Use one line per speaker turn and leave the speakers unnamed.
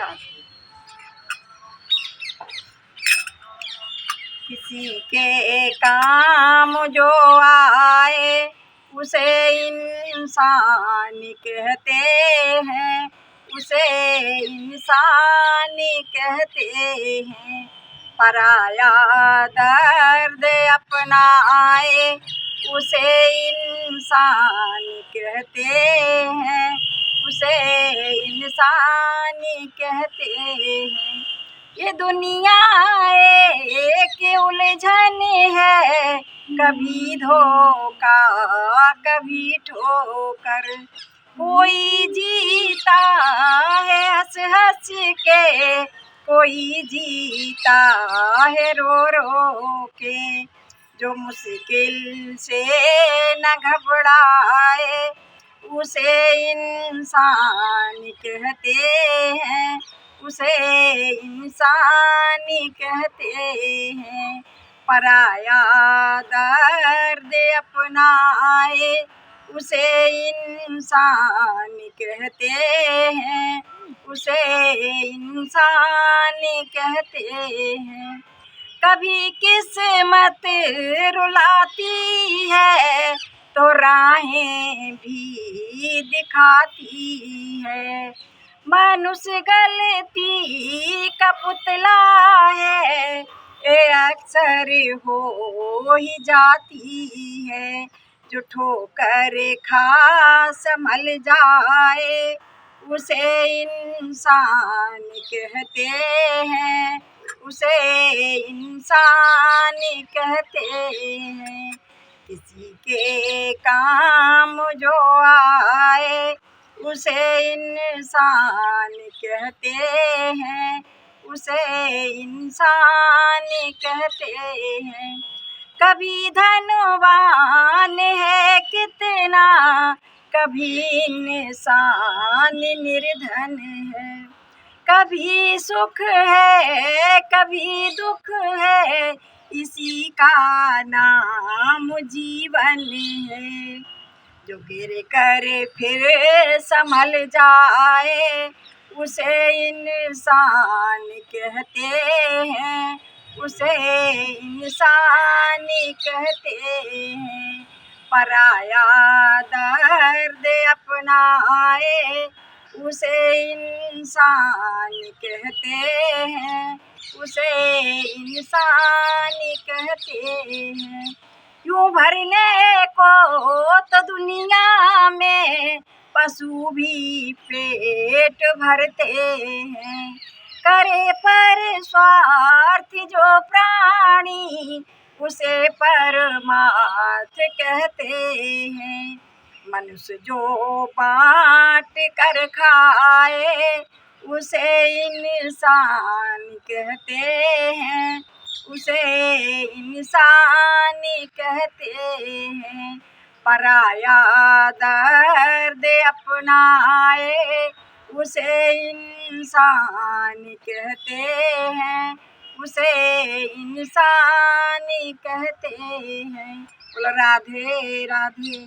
राधे। किसी के काम जो आए उसे इंसान कहते हैं, उसे इंसान कहते हैं। पराया दर्द अपना आए उसे इंसान कहते हैं, उसे इंसान कहते हैं। ये दुनिया एक उलझन है, कभी धोखा कभी ठोकर। कोई जीता है हंस हंस के, कोई जीता है रो रो के। जो मुश्किल से न घबराए उसे इंसान कहते हैं, उसे इंसान कहते हैं। पराया दर्द अपना आए उसे इंसान कहते हैं, उसे इंसान कहते हैं। कभी किस्मत रुलाती है तो राहें भी दिखाती है। मनुष्य गलती का पुतला है, ये अक्सर हो ही जाती है। जो ठोकर खा संभल जाए उसे इंसान कहते हैं, उसे इंसान कहते हैं। किसी के काम जो आए उसे इंसान कहते हैं, उसे इंसान कहते हैं। कभी धनवान है कितना, कभी इंसान निर्धन है। कभी सुख है कभी दुख है, इसी का नाम जीवन है। जो गिर कर फिर संभल जाए उसे इंसान कहते हैं, उसे इंसान कहते हैं। पराया दर्द अपना आए उसे इंसान कहते हैं, उसे इंसान कहते हैं। यूं भरने को तो दुनिया में पशु भी पेट भरते हैं। करे पर स्वार्थ जो प्राणी उसे परमार्थ कहते हैं। मनुष्य जो बांट कर खाए उसे इंसान कहते हैं, उसे इंसान कहते हैं। पराया दर्द अपना आए उसे इंसान कहते हैं, उसे इंसान कहते हैं। बोलो राधे राधे।